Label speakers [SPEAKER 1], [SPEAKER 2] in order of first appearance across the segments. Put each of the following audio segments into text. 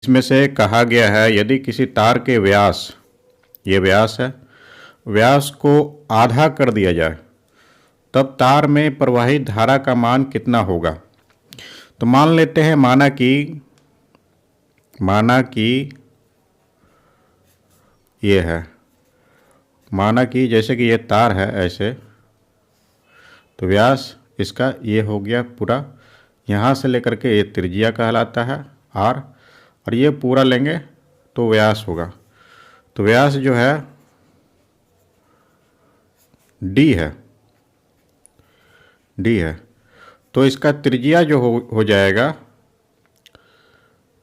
[SPEAKER 1] इसमें से कहा गया है यदि किसी तार के व्यास, ये व्यास है, व्यास को आधा कर दिया जाए तब तार में प्रवाहित धारा का मान कितना होगा। तो मान लेते हैं माना कि ये है, माना कि जैसे कि ये तार है ऐसे, तो व्यास इसका ये हो गया पूरा, यहाँ से लेकर के ये त्रिज्या कहलाता है आर, और ये पूरा लेंगे तो व्यास होगा। तो व्यास जो है डी है, तो इसका त्रिज्या जो हो जाएगा,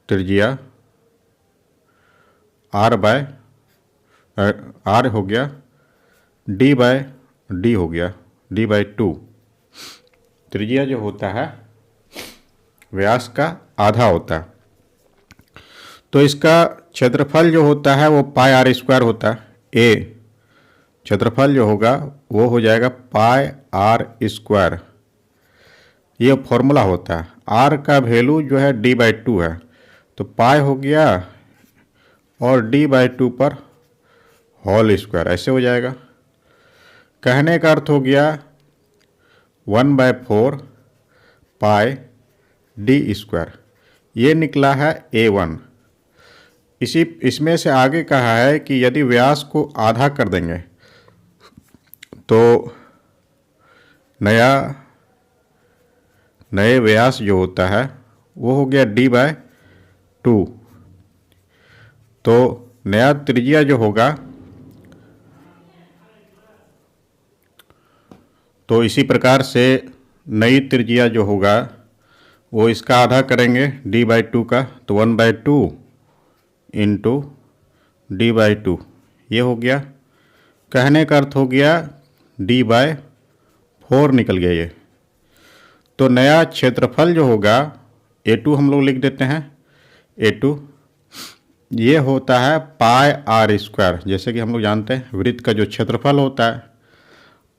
[SPEAKER 1] त्रिज्या आर हो गया, डी हो गया, d/2। त्रिज्या जो होता है व्यास का आधा होता है, तो इसका क्षेत्रफल जो होता है वो πr² होता है। ए क्षेत्रफल जो होगा वो हो जाएगा πr²। ये फॉर्मूला होता है। आर का वैल्यू जो है d/2 है, तो पाई हो गया और d/2 पर होल स्क्वायर, ऐसे हो जाएगा। कहने का अर्थ हो गया 1/4 पाई d², ये निकला है A1। इसमें से आगे कहा है कि यदि व्यास को आधा कर देंगे तो नए व्यास जो होता है वो हो गया d/2। तो नया त्रिज्या जो होगा, तो इसी प्रकार से नई त्रिज्या जो होगा वो इसका आधा करेंगे d/2 का, तो 1/2 इंटू d/2 ये हो गया। कहने का अर्थ हो गया d/4 निकल गया ये। तो नया क्षेत्रफल जो होगा A2 हम लोग लिख देते हैं, A2 ये होता है πr²। जैसे कि हम लोग जानते हैं वृत्त का जो क्षेत्रफल होता है,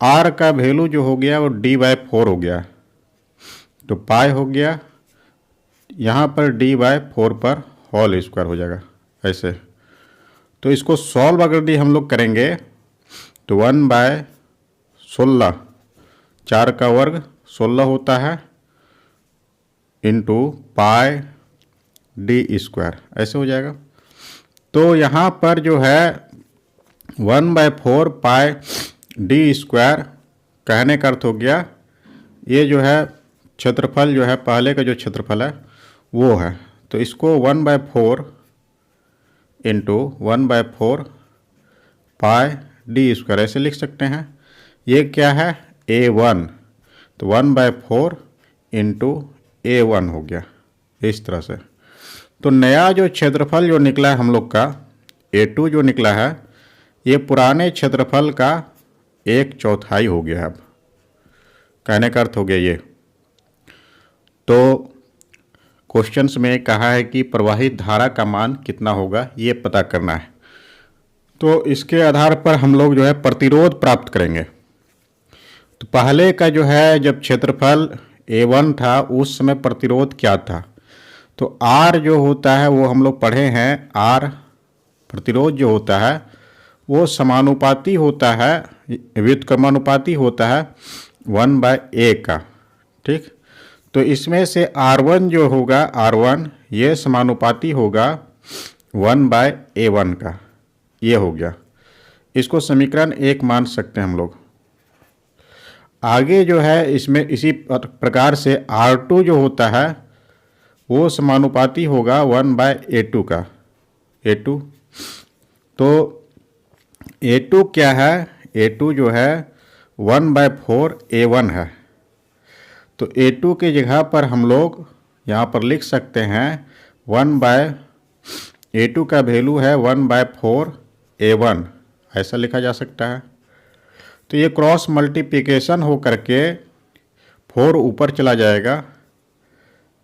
[SPEAKER 1] आर का वैल्यू जो हो गया वो d/4 हो गया, तो पाई हो गया, यहाँ पर d/4 पर होल स्क्वायर हो जाएगा ऐसे। तो इसको सॉल्व अगर हम लोग करेंगे तो 1/16, 4 का वर्ग 16 होता है, इंटू पाई d² ऐसे हो जाएगा। तो यहाँ पर जो है 1/4 पाई d², कहने का अर्थ हो गया ये जो है क्षेत्रफल जो है पहले का जो क्षेत्रफल है वो है, तो इसको 1/4 इंटू 1/4 पाई d² ऐसे लिख सकते हैं। ये क्या है A1, तो 1/4 इंटू A1 हो गया इस तरह से। तो नया जो क्षेत्रफल जो निकला है हम लोग का A2 जो निकला है, ये पुराने क्षेत्रफल का 1/4 हो गया है। अब कहने का अर्थ हो गया ये। तो क्वेश्चंस में कहा है कि प्रवाहित धारा का मान कितना होगा ये पता करना है। तो इसके आधार पर हम लोग जो है प्रतिरोध प्राप्त करेंगे। तो पहले का जो है जब क्षेत्रफल A1 था उस समय प्रतिरोध क्या था, तो R जो होता है वो हम लोग पढ़े हैं, R प्रतिरोध जो होता है वो समानुपाती होता है, व्युत्क्रमानुपाती होता है 1/A का। ठीक, तो इसमें से R1 जो होगा, R1 ये समानुपाती होगा 1/A1 का, ये हो गया। इसको समीकरण 1 मान सकते हैं हम लोग। आगे जो है इसमें इसी प्रकार से R2 जो होता है वो समानुपाती होगा 1/A2 का, A2। तो A2 क्या है, A2 जो है 1/4 A1 है, तो A2 की जगह पर हम लोग यहाँ पर लिख सकते हैं A2 का वैल्यू है 1/4 A1, ऐसा लिखा जा सकता है। तो ये क्रॉस मल्टीप्लिकेशन हो करके 4 ऊपर चला जाएगा,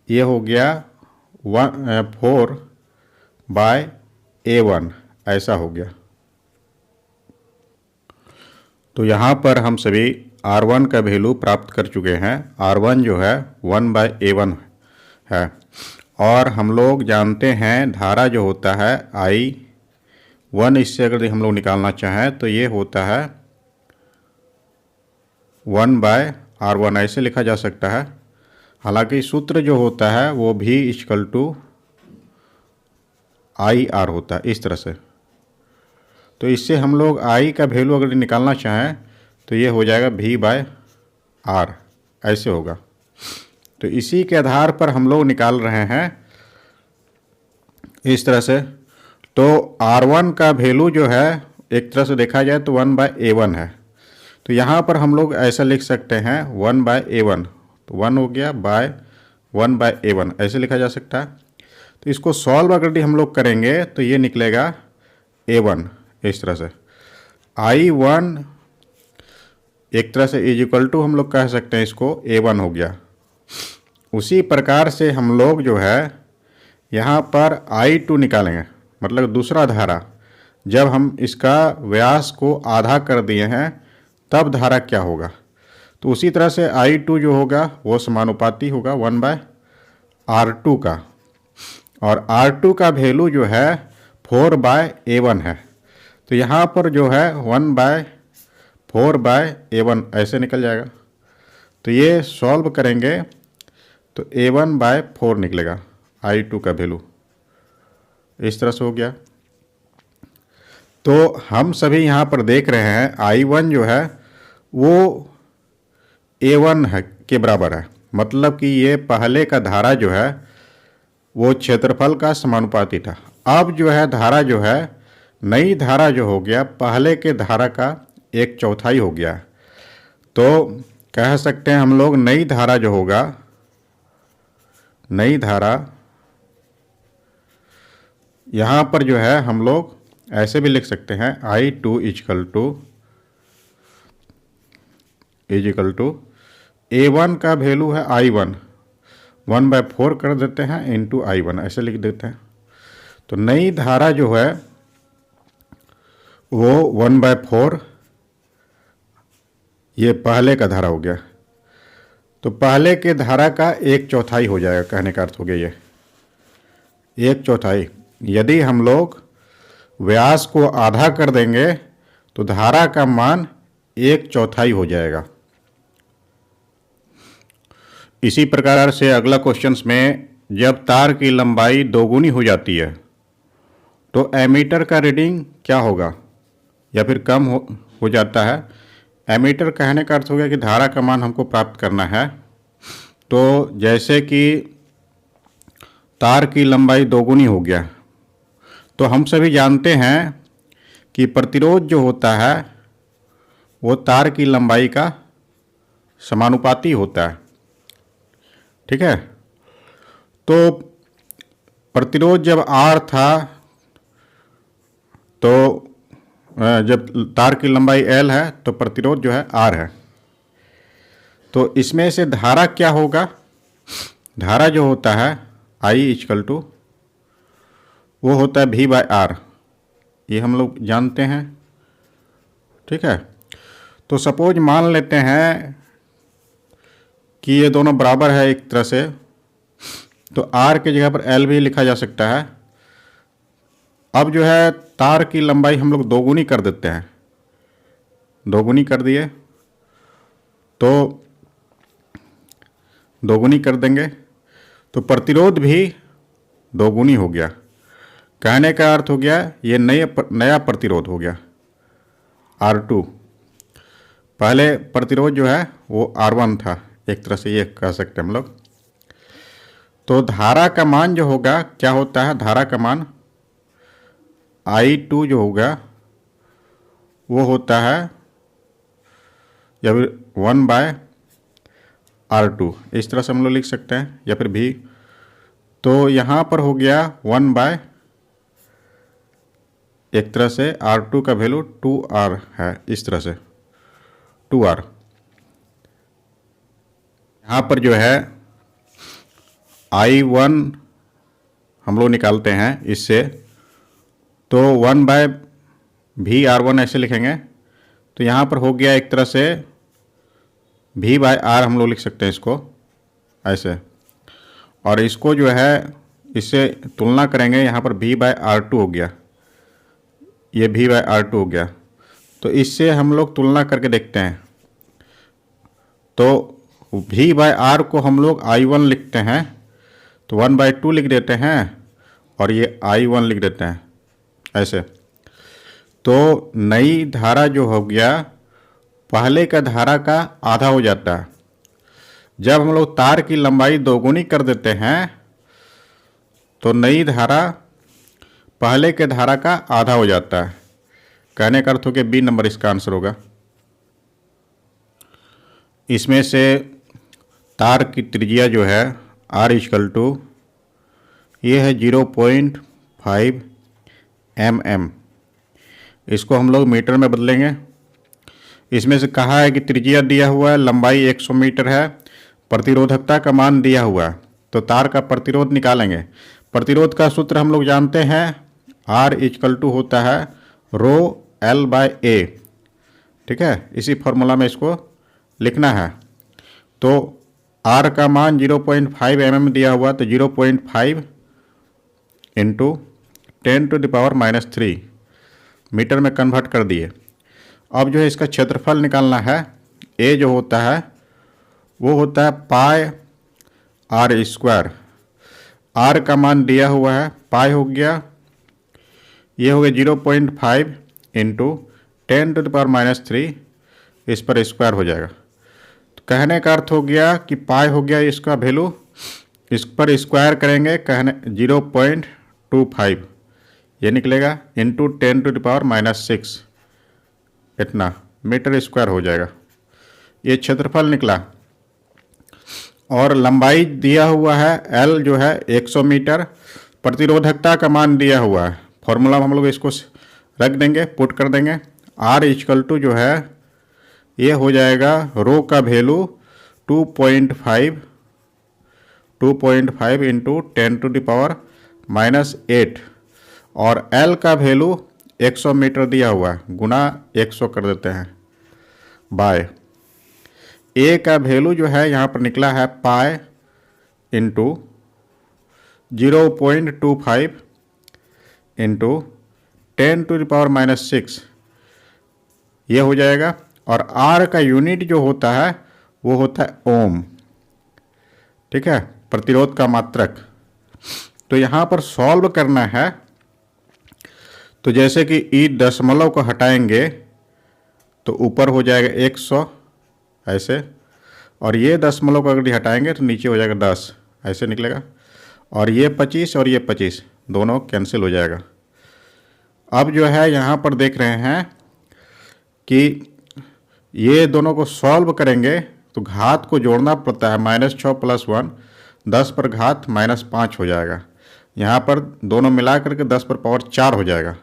[SPEAKER 1] ये हो गया 4/A1 ऐसा हो गया। तो यहाँ पर हम सभी R1 का वैल्यू प्राप्त कर चुके हैं। R1 जो है 1/A1 है, और हम लोग जानते हैं धारा जो होता है I1, इससे अगर हम लोग निकालना चाहें तो ये होता है 1/R1, ऐसे लिखा जा सकता है। हालांकि सूत्र जो होता है वो भी इक्वल टू IR होता है, इस तरह से। तो इससे हम लोग I का वैल्यू अगर निकालना चाहें तो ये हो जाएगा V/R, ऐसे होगा। तो इसी के आधार पर हम लोग निकाल रहे हैं इस तरह से। तो R1 का वैल्यू जो है एक तरह से देखा जाए तो 1/A1 है। तो यहाँ पर हम लोग ऐसा लिख सकते हैं 1/A1, तो 1 हो गया बाय 1/A1, ऐसे लिखा जा सकता है। तो इसको सॉल्व अगर हम लोग करेंगे तो ये निकलेगा A1, इस तरह से। I1 एक तरह से इज इक्वल टू हम लोग कह सकते हैं इसको A1 हो गया। उसी प्रकार से हम लोग जो है यहाँ पर I2 निकालेंगे, मतलब दूसरा धारा। जब हम इसका व्यास को आधा कर दिए हैं तब धारा क्या होगा, तो उसी तरह से I2 जो होगा वो समानुपाती होगा 1/R2 का। और R2 का वैल्यू जो है 4/A1 है। तो यहाँ पर जो है 1/4/A1 ऐसे निकल जाएगा। तो ये सॉल्व करेंगे तो A1/4 निकलेगा I2 का वैल्यू, इस तरह से हो गया। तो हम सभी यहाँ पर देख रहे हैं I1 जो है वो A1 है के बराबर है, मतलब कि ये पहले का धारा जो है वो क्षेत्रफल का समानुपाती था। अब जो है धारा जो है, नई धारा जो हो गया पहले के धारा का 1/4 हो गया। तो कह सकते हैं हम लोग नई धारा जो होगा, नई धारा यहाँ पर जो है हम लोग ऐसे भी लिख सकते हैं I2 इक्वल टू A1 का वैल्यू है I1, 1/4 कर देते हैं इंटू I1, ऐसे लिख देते हैं। तो नई धारा जो है वो 1/4, ये पहले का धारा हो गया। तो पहले के धारा का 1/4 हो जाएगा, कहने का अर्थ हो गया ये 1/4। यदि हम लोग व्यास को आधा कर देंगे तो धारा का मान 1/4 हो जाएगा। इसी प्रकार से अगला क्वेश्चंस में जब तार की लंबाई दोगुनी हो जाती है तो एमीटर का रीडिंग क्या होगा, या फिर कम हो जाता है। एमीटर कहने का अर्थ हो गया कि धारा का मान हमको प्राप्त करना है। तो जैसे कि तार की लंबाई दोगुनी हो गया, तो हम सभी जानते हैं कि प्रतिरोध जो होता है वो तार की लंबाई का समानुपाती होता है, ठीक है। तो प्रतिरोध जब R था, तो जब तार की लंबाई L है तो प्रतिरोध जो है R है। तो इसमें से धारा क्या होगा, धारा जो होता है I इक्वल टू वो होता है V/R, ये हम लोग जानते हैं, ठीक है। तो सपोज मान लेते हैं कि ये दोनों बराबर है एक तरह से, तो R की जगह पर L भी लिखा जा सकता है। अब जो है तार की लंबाई हम लोग दोगुनी कर देते हैं, दोगुनी कर दिए तो दोगुनी कर देंगे तो प्रतिरोध भी दोगुनी हो गया। कहने का अर्थ हो गया ये नया प्रतिरोध हो गया R2। पहले प्रतिरोध जो है वो R1 था, एक तरह से ये कह सकते हैं हम लोग। तो धारा का मान जो होगा क्या होता है, धारा का मान I2 जो होगा वो होता है या फिर 1/R2, इस तरह से हम लोग लिख सकते हैं, या फिर भी। तो यहाँ पर हो गया 1/ एक तरह से R2 का वैल्यू 2R है, इस तरह से 2R। यहाँ पर जो है I1 हम लोग निकालते हैं इससे, तो 1/VR1 ऐसे लिखेंगे। तो यहाँ पर हो गया एक तरह से V/R हम लोग लिख सकते हैं इसको ऐसे, और इसको जो है इससे तुलना करेंगे, यहाँ पर V/R2 हो गया, ये V/R2 हो गया। तो इससे हम लोग तुलना करके देखते हैं। तो V/R को हम लोग I1 लिखते हैं, तो 1/2 लिख देते हैं और ये I1 लिख देते हैं ऐसे। तो नई धारा जो हो गया पहले का धारा का आधा हो जाता है। जब हम लोग तार की लंबाई दोगुनी कर देते हैं तो नई धारा पहले के धारा का आधा हो जाता है। कहने का अर्थ हो कि बी नंबर इसका आंसर होगा। इसमें से तार की त्रिज्या जो है R ये है 0.5 mm। इसको हम लोग मीटर में बदलेंगे। इसमें से कहा है कि त्रिज्या दिया हुआ है, लंबाई 100 मीटर है, प्रतिरोधकता का मान दिया हुआ है, तो तार का प्रतिरोध निकालेंगे। प्रतिरोध का सूत्र हम लोग जानते हैं, R होता है ρL/A। ठीक है, इसी फॉर्मूला में इसको लिखना है। तो R का मान 0.5 mm दिया हुआ, तो 0.5 इंटू 10⁻³ मीटर में कन्वर्ट कर दिए। अब जो है इसका क्षेत्रफल निकालना है। A जो होता है वो होता है πr²। R का मान दिया हुआ है, पाई हो गया, ये हो गया 0.5 इंटू 10⁻³ इस पर स्क्वायर हो जाएगा। तो कहने का अर्थ हो गया कि पाई हो गया इसका वैल्यू, इस पर स्क्वायर करेंगे, कहने 0.25 ये निकलेगा इंटू 10⁻⁻6 इतना मीटर स्क्वायर हो जाएगा। ये क्षेत्रफल निकला। और लंबाई दिया हुआ है L जो है 100 मीटर, प्रतिरोधकता का मान दिया हुआ है। फॉर्मूला में हम लोग इसको रख देंगे, पुट कर देंगे। R जो है ये हो जाएगा रो का वैल्यू 2.5 इंटू 10⁻⁻8 और L का वैल्यू 100 मीटर दिया हुआ है, गुना 100 कर देते हैं बाय। A का वैल्यू जो है यहाँ पर निकला है पाई इंटू 0.25 इंटू 10⁻⁻6 ये हो जाएगा। और R का यूनिट जो होता है वो होता है ओम। ठीक है, प्रतिरोध का मात्रक। तो यहाँ पर सॉल्व करना है। तो जैसे कि ई दशमलव को हटाएंगे तो ऊपर हो जाएगा 100 ऐसे, और ये दशमलव को अगर हटाएंगे तो नीचे हो जाएगा 10 ऐसे निकलेगा, और ये 25 और ये 25 दोनों कैंसिल हो जाएगा। अब जो है यहाँ पर देख रहे हैं कि ये दोनों को सॉल्व करेंगे तो घात को जोड़ना पड़ता है। -6 + 1 10 पर घात -5 हो जाएगा। यहाँ पर दोनों मिला करके 10 पर पावर 4 हो जाएगा।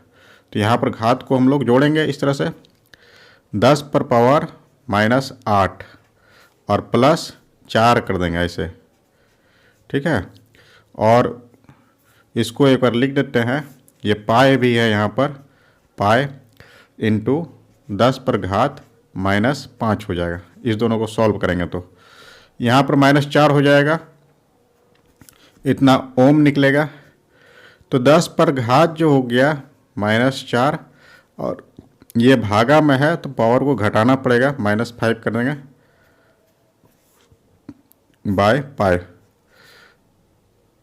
[SPEAKER 1] तो यहाँ पर घात को हम लोग जोड़ेंगे इस तरह से 10 पर पावर -8 और प्लस 4 कर देंगे ऐसे। ठीक है, और इसको एक बार लिख देते हैं। ये पाई भी है यहाँ पर, पाई इंटू 10 पर घात -5 हो जाएगा। इस दोनों को सॉल्व करेंगे तो यहाँ पर -4 हो जाएगा, इतना ओम निकलेगा। तो 10 पर घात जो हो गया -4, और ये भागा में है तो पावर को घटाना पड़ेगा, -5 कर देंगे बाय पाई,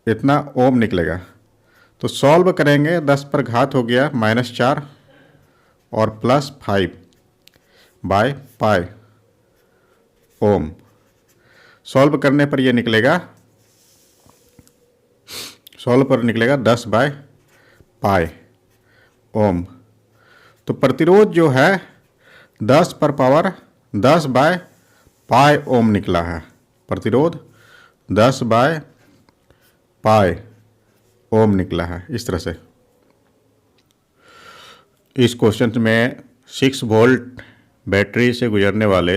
[SPEAKER 1] इतना ओम निकलेगा। तो सॉल्व करेंगे, 10 पर घात हो गया -4 और +5 बाय पाई ओम। सॉल्व करने पर ये निकलेगा, सॉल्व पर निकलेगा 10 बाय पाई ओम। तो प्रतिरोध जो है 10 पर पावर 10 बाय पाई ओम निकला है। प्रतिरोध 10 बाय पाई ओम निकला है इस तरह से। इस क्वेश्चन में 6 वोल्ट बैटरी से गुजरने वाले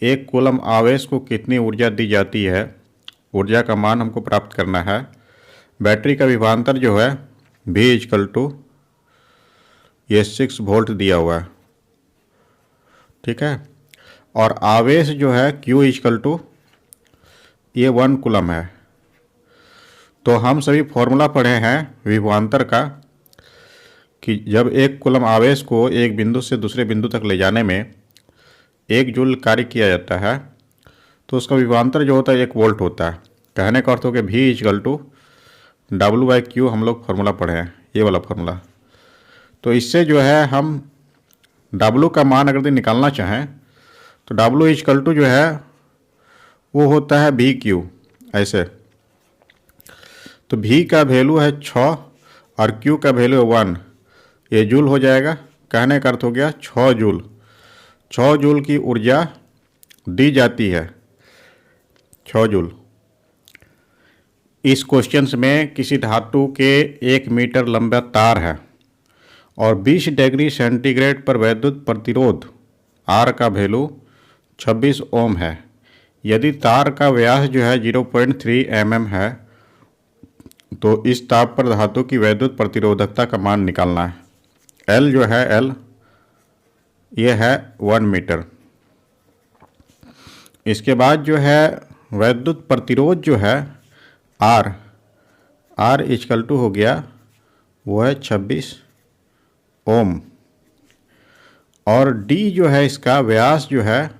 [SPEAKER 1] 1 कूलम आवेश को कितनी ऊर्जा दी जाती है, ऊर्जा का मान हमको प्राप्त करना है। बैटरी का विभवांतर जो है V ये 6 वोल्ट दिया हुआ है। ठीक है, और आवेश जो है Q ये 1 कूलम है। तो हम सभी फॉर्मूला पढ़े हैं विभवांतर का कि जब एक कूलम आवेश को एक बिंदु से दूसरे बिंदु तक ले जाने में 1 जूल कार्य किया जाता है तो उसका विभवांतर जो होता है 1 वोल्ट होता है। कहने का अर्थ हो कि V=W/Q हम लोग फार्मूला पढ़े हैं, ये वाला फार्मूला। तो इससे जो है हम W का मान अगर निकालना चाहें तो W जो है वो होता है VQ ऐसे। तो V का वैल्यू है 6 और Q का वैल्यू है 1, ये जूल हो जाएगा। कहने का अर्थ हो गया 6 जूल। 6 जूल की ऊर्जा दी जाती है, 6 जूल। इस क्वेश्चन में किसी धातु के 1 मीटर लंबा तार है और 20 डिग्री सेंटीग्रेड पर वैद्युत प्रतिरोध R का वैल्यू 26 ओम है। यदि तार का व्यास जो है 0.3 mm है तो इस ताप पर धातु की वैद्युत प्रतिरोधकता का मान निकालना है। L जो है L ये है 1 मीटर। इसके बाद जो है वैद्युत प्रतिरोध जो है R इक्वल टू हो गया वो है 26 ओम और D जो है इसका व्यास जो है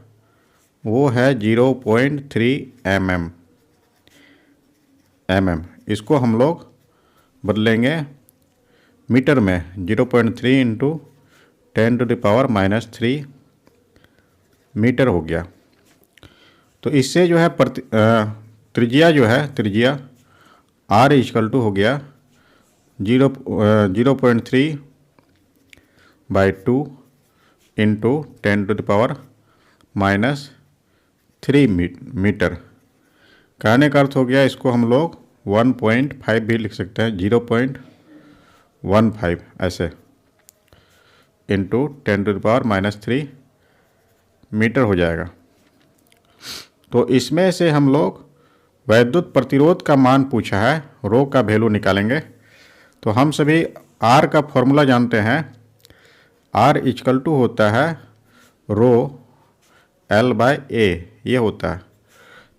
[SPEAKER 1] वो है 0.3 mm। इसको हम लोग बदलेंगे मीटर में, 0.3 × 10⁻³ मीटर हो गया। तो इससे जो है त्रिज्या जो है त्रिज्या R इक्वल टू हो गया 0.3/2 × 10⁻³ मीटर। कहने का अर्थ हो गया इसको हम लोग 1.5 भी लिख सकते हैं, 0.15 ऐसे × 10⁻³ मीटर हो जाएगा। तो इसमें से हम लोग वैद्युत प्रतिरोध का मान पूछा है, रो का वैल्यू निकालेंगे। तो हम सभी R का फॉर्मूला जानते हैं, R इक्वल टू होता है रो L/A, ये होता है।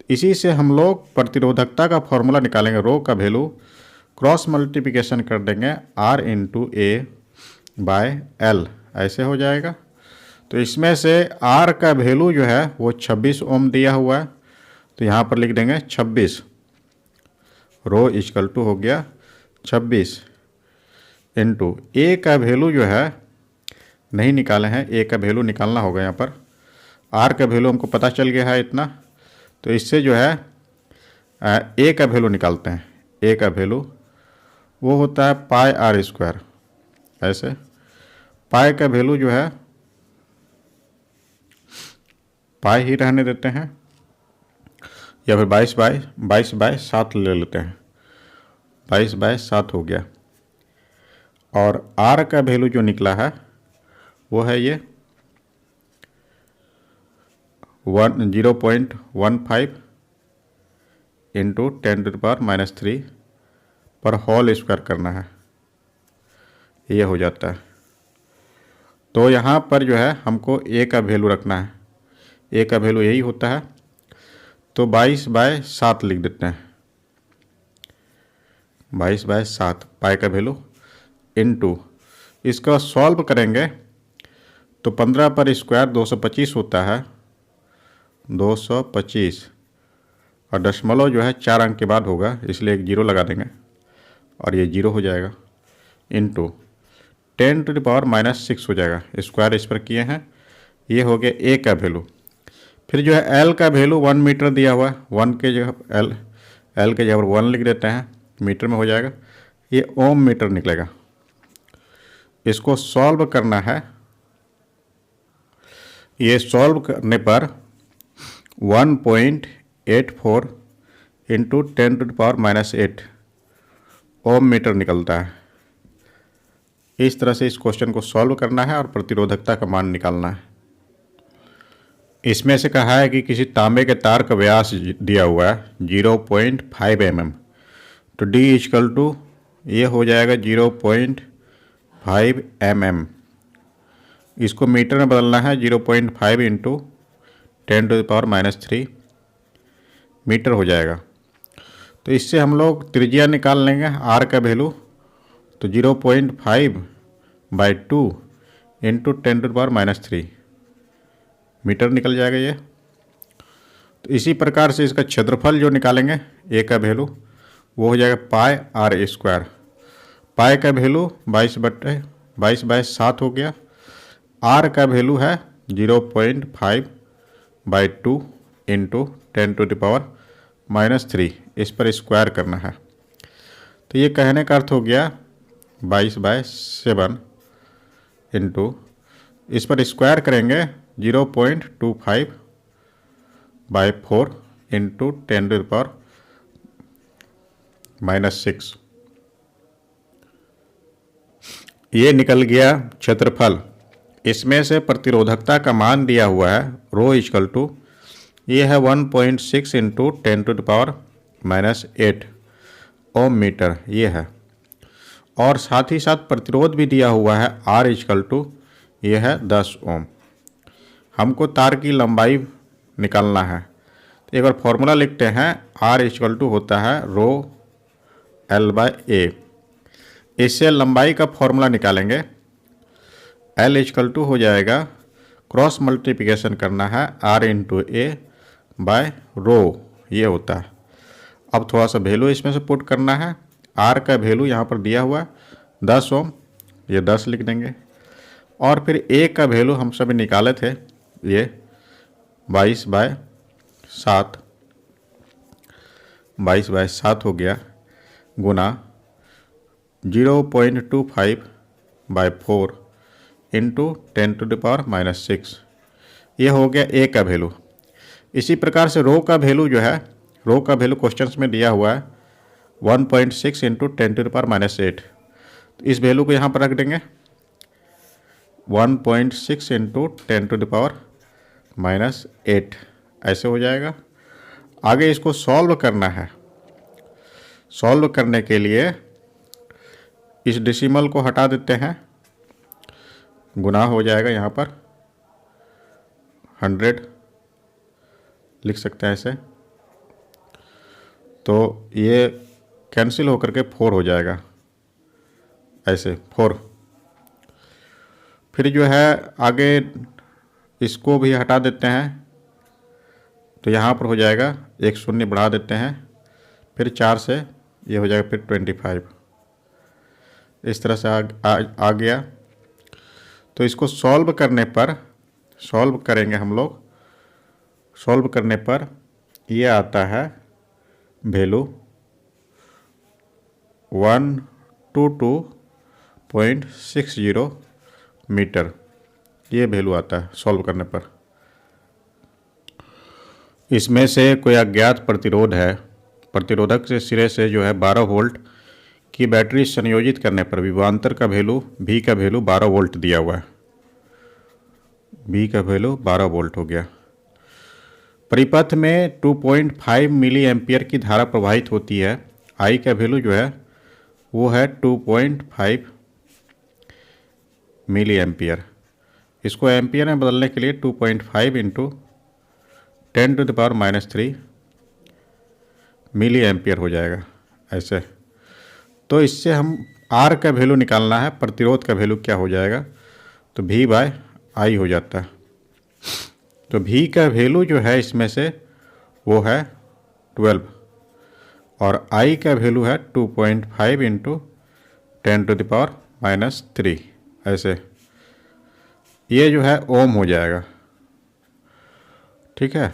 [SPEAKER 1] इसी से हम लोग प्रतिरोधकता का फॉर्मूला निकालेंगे, रो का वैल्यू क्रॉस मल्टीप्लिकेशन कर देंगे R × A/L ऐसे हो जाएगा। तो इसमें से R का वैल्यू जो है वो 26 ओम दिया हुआ है, तो यहाँ पर लिख देंगे 26। रो इक्वल टू हो गया 26 × A का वैल्यू जो है नहीं निकाले हैं, A का वैल्यू निकालना होगा। यहाँ पर R का वैल्यू हमको पता चल गया है इतना, तो इससे जो है A का वैल्यू निकालते हैं। A का वैल्यू वो होता है πr², ऐसे पाई का वैल्यू जो है पाई ही रहने देते हैं या फिर 22/7 ले लेते हैं, 22/7 हो गया। और R का वैल्यू जो निकला है वो है ये 0.15 × 10⁻³ पर होल स्क्वायर करना है, ये हो जाता है। तो यहाँ पर जो है हमको A का वैल्यू रखना है, A का वैल्यू यही होता है। तो 22/7 लिख देते हैं, 22/7 पाई का वैल्यू इनटू इसका सॉल्व करेंगे तो 15 पर स्क्वायर 225 होता है, 225 और दशमलव जो है 4 अंक के बाद होगा, इसलिए एक 0 लगा देंगे और ये 0 हो जाएगा, इनटू 10⁻⁻6 हो जाएगा। स्क्वायर इस पर किए हैं, ये हो गया A का वैल्यू। फिर जो है L का वैल्यू 1 मीटर दिया हुआ है, 1 के जगह L के जगह 1 लिख देते हैं, मीटर में हो जाएगा, ये ओम मीटर निकलेगा। इसको सॉल्व करना है, ये सॉल्व करने पर 1.84 × 10⁻⁸ ओम मीटर निकलता है। इस तरह से इस क्वेश्चन को सॉल्व करना है और प्रतिरोधकता का मान निकालना है। इसमें से कहा है कि किसी तांबे के तार का व्यास दिया हुआ है 0.5 mm, तो D इक्वल टू ये हो जाएगा 0.5 mm। इसको मीटर में बदलना है, 0.5 × 10⁻³ मीटर हो जाएगा। तो इससे हम लोग त्रिज्या निकाल लेंगे आर का वैल्यू। तो 0.5/2 इंटू 10⁻³ मीटर निकल जाएगा ये। तो इसी प्रकार से इसका क्षेत्रफल जो निकालेंगे ए का वैल्यू वो हो जाएगा πr²। पाई का वैल्यू 22/7 हो गया। आर का वैल्यू है 0.5/2 इंटू 10⁻³ इस पर स्क्वायर करना है। तो ये कहने का अर्थ हो गया 22/7 इंटू, इस पर स्क्वायर करेंगे 0.25/4 इंटू 10⁻⁻6। ये निकल गया क्षेत्रफल। इसमें से प्रतिरोधकता का मान दिया हुआ है रो इक्वल टू, ये है 1.6 इंटू 10⁻⁸ ओम मीटर ये है। और साथ ही साथ प्रतिरोध भी दिया हुआ है आर इक्वल टू, ये है 10 ओम। हमको तार की लंबाई निकालना है। तो एक बार फॉर्मूला लिखते हैं, आर इक्वल टू होता है रो L/A। इससे लंबाई का फॉर्मूला निकालेंगे। L इक्वल टू हो जाएगा, क्रॉस मल्टीप्लिकेशन करना है R इंटू A/रो ये होता है। अब थोड़ा सा वैल्यू इसमें से पुट करना है। R का वैल्यू यहाँ पर दिया हुआ है 10 ओम, ये 10 लिख देंगे। और फिर A का वैल्यू हम सभी निकाले थे, ये 22/7 हो गया, गुना 0.25/4 इंटू 10⁻⁻6 ये हो गया ए का वैल्यू। इसी प्रकार से रो का वैल्यू जो है, रो का वैल्यू क्वेश्चंस में दिया हुआ है 1.6 इंटू 10⁻⁸। तो इस वैल्यू को यहाँ पर रख देंगे 1.6 इंटू 10⁻⁸ ऐसे हो जाएगा। आगे इसको सॉल्व करना है। सॉल्व करने के लिए इस डेसिमल को हटा देते हैं, गुना हो जाएगा, यहाँ पर 100 लिख सकते हैं ऐसे। तो ये कैंसिल होकर के 4 हो जाएगा ऐसे 4। फिर जो है आगे इसको भी हटा देते हैं, तो यहाँ पर हो जाएगा, एक शून्य बढ़ा देते हैं, फिर 4 से ये हो जाएगा फिर 25। इस तरह से आ गया। तो इसको सॉल्व करने पर, सॉल्व करेंगे हम लोग, सॉल्व करने पर ये आता है वैल्यू 122.60 मीटर, ये वैल्यू आता है सॉल्व करने पर। इसमें से कोई अज्ञात प्रतिरोध है, प्रतिरोधक से सिरे से जो है 12 वोल्ट की बैटरी संयोजित करने पर विभवांतर का वैल्यू V का वैल्यू 12 वोल्ट दिया हुआ है। V का वैल्यू 12 वोल्ट हो गया। परिपथ में 2.5 मिली एम्पियर की धारा प्रवाहित होती है। I का वैल्यू जो है वो है 2.5 मिली एम्पियर। इसको एम्पियर में बदलने के लिए 2.5 इंटू 10⁻⁻³ मिली एम्पियर हो जाएगा ऐसे। तो इससे हम R का वैल्यू निकालना है, प्रतिरोध का वैल्यू क्या हो जाएगा, तो V/I हो जाता है। तो V का वैल्यू जो है इसमें से वो है 12 और I का वैल्यू है 2.5 इंटू 10⁻⁻³ ऐसे। ये जो है ओम हो जाएगा, ठीक है।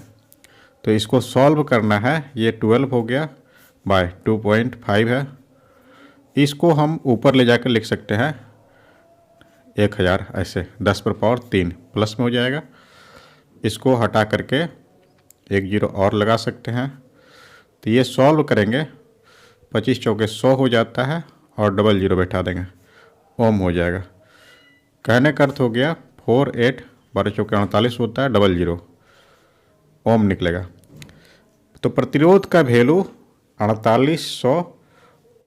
[SPEAKER 1] तो इसको सॉल्व करना है, ये 12 हो गया बाय 2.5 है। इसको हम ऊपर ले जाकर लिख सकते हैं 1000 ऐसे, 10⁻³ प्लस में हो जाएगा। इसको हटा करके एक जीरो और लगा सकते हैं। तो ये सॉल्व करेंगे, 25 चौके 100 हो जाता है और डबल जीरो बैठा देंगे, ओम हो जाएगा। कहने का अर्थ हो गया 48 12 चौके 48 होता है, डबल जीरो ओम निकलेगा। तो प्रतिरोध का वैल्यू 4800